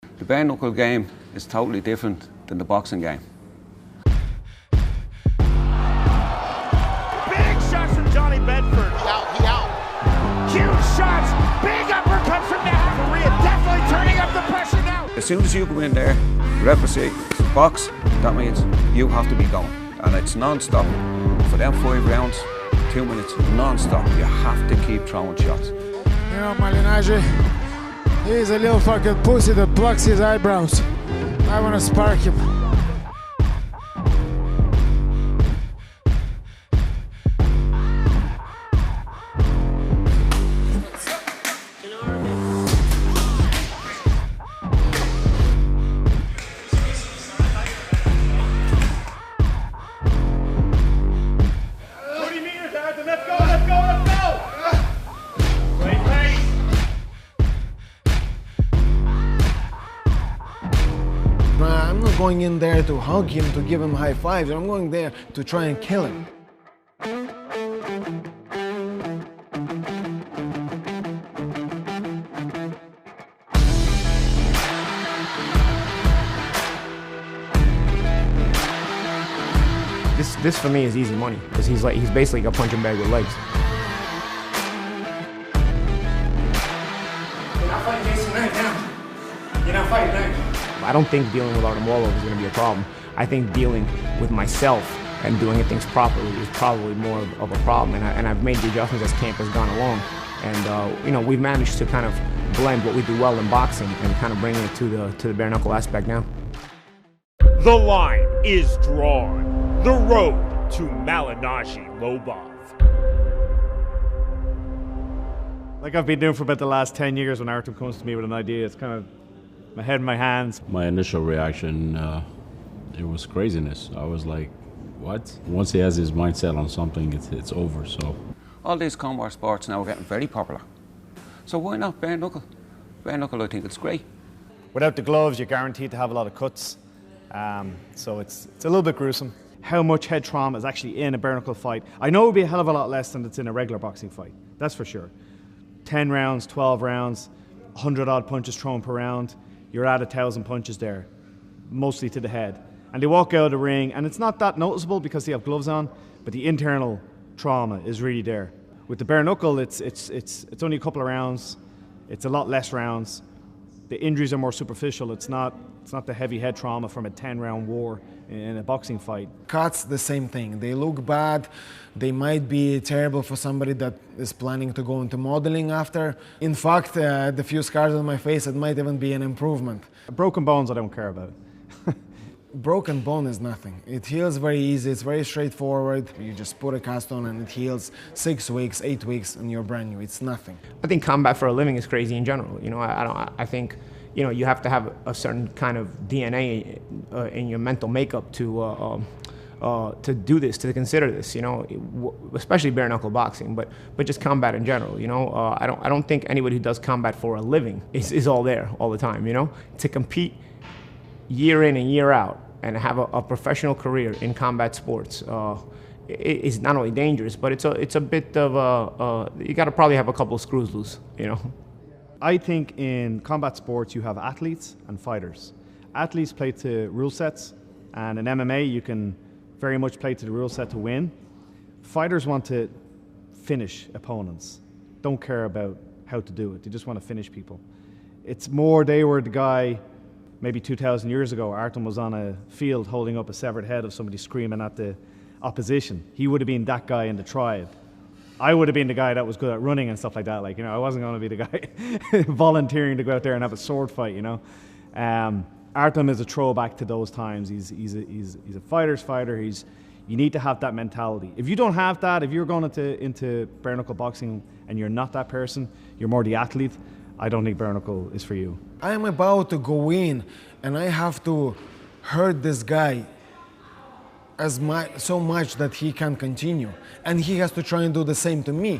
The bare knuckle game is totally different than the boxing game. Big shots from Johnny Bedford. He out. Huge shots. Big uppercut from the Maria. Definitely turning up the pressure now. As soon as you go in there, referee, box, that means you have to be going. And it's non-stop. For them 5 rounds, 2 minutes, non-stop. You have to keep throwing shots. You know, Malignaggi, he's a little fucking pussy that plucks his eyebrows. I want to spark him. I'm not going in there to hug him, to give him high fives. I'm going there to try and kill him. This for me is easy money because he's basically a punching bag with legs. You're not fighting Jason right now. You're not fighting right. I don't think dealing with Artem Lobov is going to be a problem. I think dealing with myself and doing things properly is probably more of a problem. And I've made the adjustments as camp has gone along. And you know, we've managed to kind of blend what we do well in boxing and kind of bring it to the bare knuckle aspect now. The line is drawn. The road to Malignaggi Lobov. Like I've been doing for about the last 10 years, when Artem comes to me with an idea, it's kind of my head in my hands. My initial reaction, it was craziness. I was like, what? Once he has his mindset on something, it's over, so. All these combat sports now are getting very popular. So why not bare knuckle? Bare knuckle, I think it's great. Without the gloves, you're guaranteed to have a lot of cuts. So it's a little bit gruesome. How much head trauma is actually in a bare knuckle fight? I know it would be a hell of a lot less than it's in a regular boxing fight. That's for sure. 10 rounds, 12 rounds, 100 odd punches thrown per round. You're at 1,000 punches there, mostly to the head. And they walk out of the ring, and it's not that noticeable because they have gloves on, but the internal trauma is really there. With the bare knuckle, it's only a couple of rounds. It's a lot less rounds. The injuries are more superficial. It's not the heavy head trauma from a 10-round war in a boxing fight. Cuts, the same thing. They look bad. They might be terrible for somebody that is planning to go into modeling after. In fact, the few scars on my face, it might even be an improvement. Broken bones, I don't care about. Broken bone is nothing. It heals very easy. It's very straightforward. You just put a cast on and it heals 6 weeks, 8 weeks, and you're brand new. It's nothing. I think combat for a living is crazy in general. You know, I think, you know, you have to have a certain kind of DNA in your mental makeup to do this, to consider this. You know, especially bare knuckle boxing, but just combat in general. You know, I don't think anybody who does combat for a living is all there all the time. You know, to compete year in and year out and have a professional career in combat sports is not only dangerous, but it's a bit of you got to probably have a couple of screws loose. You know. I think in combat sports you have athletes and fighters. Athletes play to rule sets, and in MMA you can very much play to the rule set to win. Fighters want to finish opponents, don't care about how to do it, they just want to finish people. It's more they were the guy, maybe 2,000 years ago, Artem was on a field holding up a severed head of somebody screaming at the opposition. He would have been that guy in the tribe. I would have been the guy that was good at running and stuff like that. Like, you know, I wasn't going to be the guy volunteering to go out there and have a sword fight, you know. Artem is a throwback to those times. He's a fighter's fighter. You need to have that mentality. If you don't have that, if you're going into bare knuckle boxing and you're not that person, you're more the athlete, I don't think bare knuckle is for you. I am about to go in and I have to hurt this guy so much that he can continue, and he has to try and do the same to me.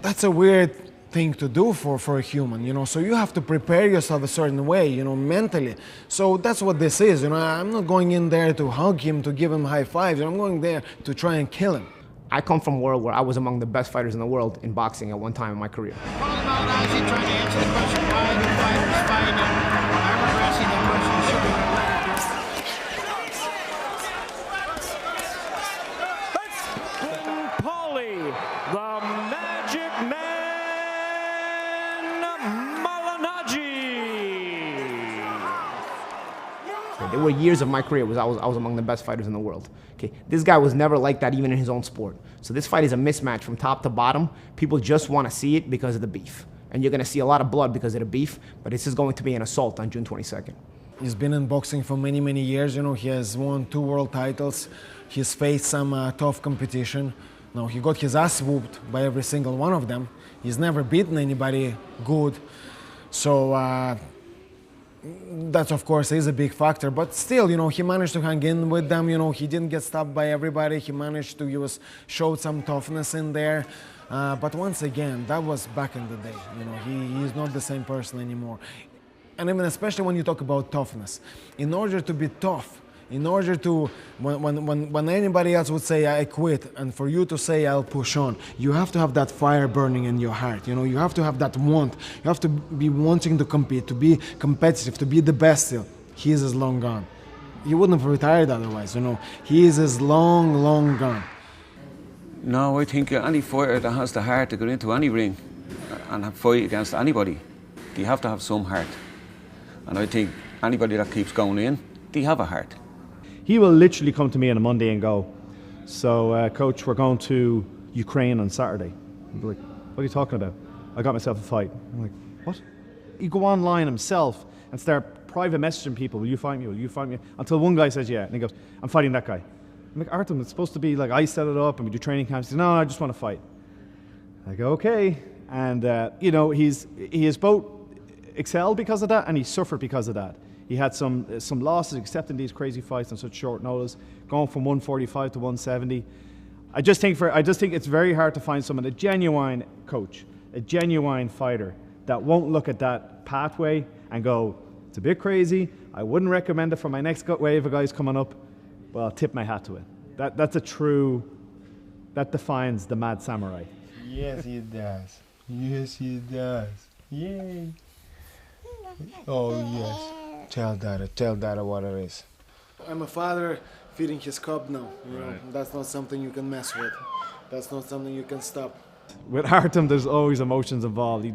That's a weird thing to do for a human, you know, so you have to prepare yourself a certain way, you know, mentally. So that's what this is, you know. I'm not going in there to hug him, to give him high fives. I'm going there to try and kill him. I come from a world where I was among the best fighters in the world in boxing at one time in my career. Trying to answer the question, why do fighters fight Okay, there were years of my career I was among the best fighters in the world. Okay, this guy was never like that even in his own sport. So this fight is a mismatch from top to bottom. People just want to see it because of the beef. And you're going to see a lot of blood because of the beef, but this is going to be an assault on June 22nd. He's been in boxing for many, many years. You know, he has won 2 world titles. He's faced some tough competition. Now, he got his ass whooped by every single one of them. He's never beaten anybody good. So that, of course, is a big factor. But still, you know, he managed to hang in with them. You know, he didn't get stopped by everybody. He managed to showed some toughness in there. But once again, that was back in the day. You know, he's not the same person anymore. And even especially when you talk about toughness, in order to be tough, in order to, when anybody else would say, I quit, and for you to say, I'll push on, you have to have that fire burning in your heart. You know, you have to have that want. You have to be wanting to compete, to be competitive, to be the best still. He is long gone. He wouldn't have retired otherwise, you know. He is long gone. No, I think any fighter that has the heart to get into any ring and fight against anybody, they have to have some heart. And I think anybody that keeps going in, they have a heart. He will literally come to me on a Monday and go, so coach, we're going to Ukraine on Saturday. I'll be like, what are you talking about? I got myself a fight. I'm like, what? He go online himself and start private messaging people, will you fight me, will you fight me? Until one guy says yeah, and he goes, I'm fighting that guy. I'm like, Artem, it's supposed to be like I set it up and we do training camps. He says, no, I just want to fight. I go, okay. And you know, he has both excelled because of that and he suffered because of that. He had some losses, accepting these crazy fights on such short notice, going from 145 to 170. I just think it's very hard to find someone, a genuine coach, a genuine fighter that won't look at that pathway and go, it's a bit crazy. I wouldn't recommend it for my next wave of guys coming up. Well, I'll tip my hat to it. That defines the mad samurai. Yes, it does. Yes, it does. Yay. Oh, yes. Tell Dada what it is. I'm a father feeding his cub now. You know, that's not something you can mess with. That's not something you can stop. With Artem, there's always emotions involved.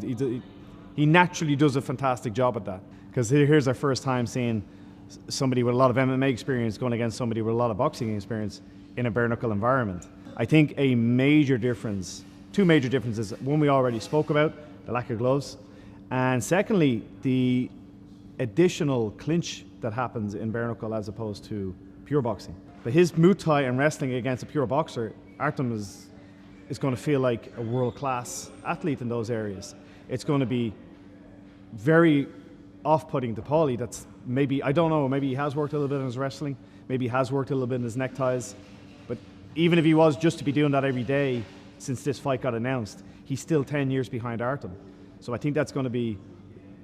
He naturally does a fantastic job at that. Because here's our first time seeing somebody with a lot of MMA experience going against somebody with a lot of boxing experience in a bare knuckle environment. I think a major difference, 2 major differences. One we already spoke about, the lack of gloves. And secondly, the additional clinch that happens in bare knuckle as opposed to pure boxing. But his Muay Thai and wrestling against a pure boxer, Artem is going to feel like a world-class athlete in those areas. It's going to be very off-putting to Paulie. That's maybe, I don't know, maybe he has worked a little bit in his wrestling, maybe he has worked a little bit in his neckties, but even if he was just to be doing that every day since this fight got announced, he's still 10 years behind Artem. So I think that's going to be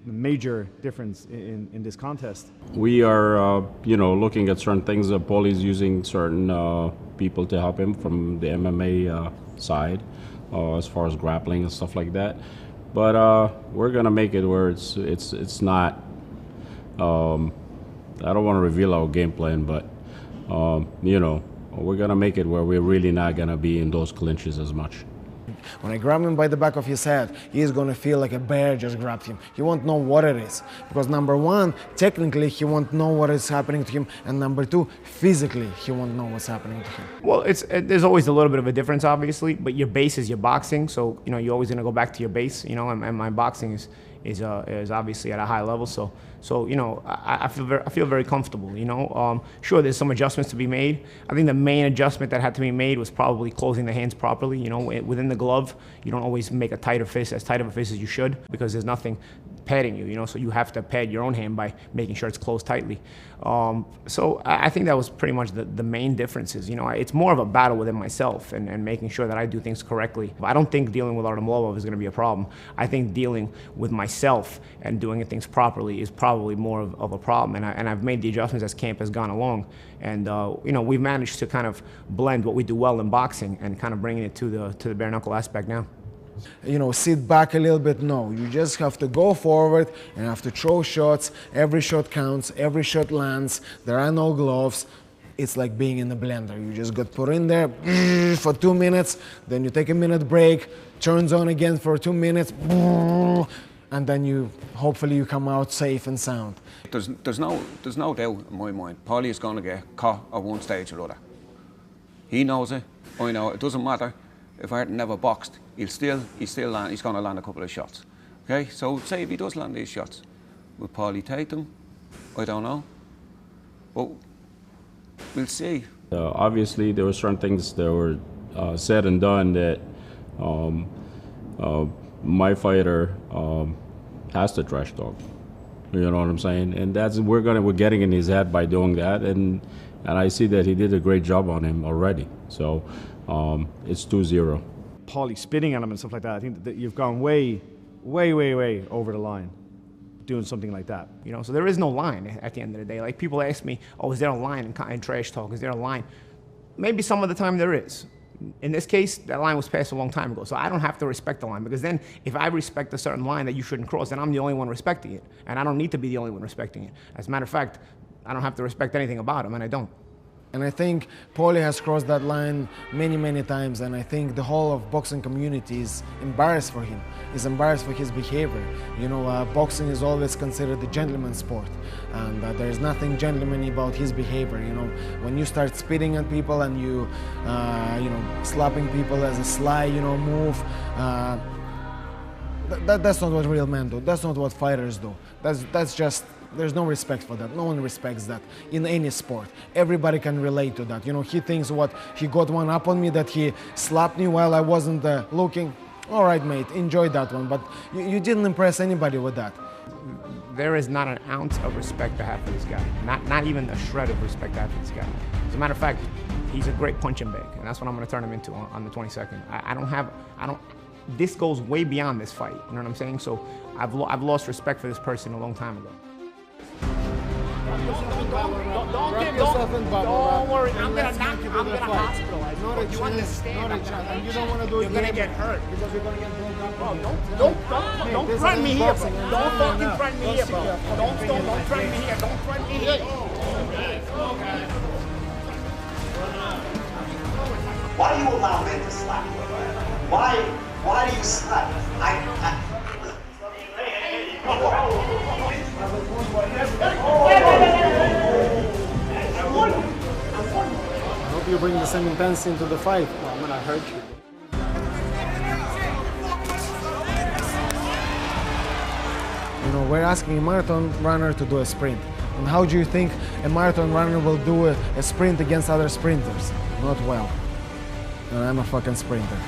a major difference in this contest. We are, looking at certain things. Paulie's using certain people to help him from the MMA side, as far as grappling and stuff like that. But we're gonna make it where it's not. I don't want to reveal our game plan, but we're gonna make it where we're really not gonna be in those clinches as much. When I grab him by the back of his head, he's going to feel like a bear just grabbed him. He won't know what it is. Because number 1, technically, he won't know what is happening to him. And number 2, physically, he won't know what's happening to him. Well, there's always a little bit of a difference, obviously, but your base is your boxing. So, you're always going to go back to your base, and my boxing is obviously at a high level. So I feel very comfortable. Sure, there's some adjustments to be made. I think the main adjustment that had to be made was probably closing the hands properly. Within the glove, you don't always make a tighter fist, as tight of a fist as you should, because there's nothing padding you. So you have to pad your own hand by making sure it's closed tightly. So I think that was pretty much the main differences. It's more of a battle within myself and making sure that I do things correctly. I don't think dealing with Artem Lobov is going to be a problem. I think dealing with myself and doing things properly is probably more of a problem. And I've made the adjustments as camp has gone along. And we've managed to kind of blend what we do well in boxing and kind of bringing it to the bare knuckle aspect now. Sit back a little bit. No, you just have to go forward and have to throw shots. Every shot counts, every shot lands. There are no gloves. It's like being in a blender. You just got put in there for 2 minutes, then you take a minute break, turns on again for 2 minutes, and then hopefully you come out safe and sound. There's no doubt in my mind, Paulie is going to get caught at one stage or other. He knows it, I know it. It doesn't matter if Arden never boxed, he's going to land a couple of shots. Okay, so say if he does land these shots, will Paulie take them? I don't know, but we'll see. Obviously, there were certain things that were said and done that my fighter has to trash talk. You know what I'm saying? And we're getting in his head by doing that, and I see that he did a great job on him already. So it's 2-0. Paulie spitting at him and stuff like that. I think that you've gone way over the line doing something like that. You know, so there is no line at the end of the day. Like, people ask me, oh, is there a line in trash talk? Is there a line? Maybe some of the time there is. In this case, that line was passed a long time ago, so I don't have to respect the line, because then if I respect a certain line that you shouldn't cross, then I'm the only one respecting it, and I don't need to be the only one respecting it. As a matter of fact, I don't have to respect anything about him, and I don't. And I think Paulie has crossed that line many times, and I think the whole of boxing community is embarrassed for him, is embarrassed for his behavior. You know, boxing is always considered a gentleman's sport, and there is nothing gentlemanly about his behavior. You know, when you start spitting at people and you know, slapping people as a sly, you know, move, that's not what real men do. That's not what fighters do. That's just, there's no respect for that. No one respects that in any sport. Everybody can relate to that. You know, he thinks what, he got one up on me, that he slapped me while I wasn't looking. All right, mate, enjoy that one, but you didn't impress anybody with that. There is not an ounce of respect I have for this guy. Not even a shred of respect I have for this guy. As a matter of fact, he's a great punching bag, and that's what I'm going to turn him into on the 22nd. This goes way beyond this fight, you know what I'm saying? So I've lost respect for this person a long time ago. Don't worry, I'm gonna hospitalize you. You understand? And you don't want to do it. You're gonna get hurt. Because you're gonna get blown up. Bro, don't threaten me here, bro. Don't fucking threaten me here, bro. Don't threaten me here. Don't threaten me here. Why do you allow men to slap you? Why do you slap? I hope you bring the same intensity into the fight. Oh, I'm gonna hurt you. You know, we're asking a marathon runner to do a sprint. And how do you think a marathon runner will do a sprint against other sprinters? Not well. And I'm a fucking sprinter.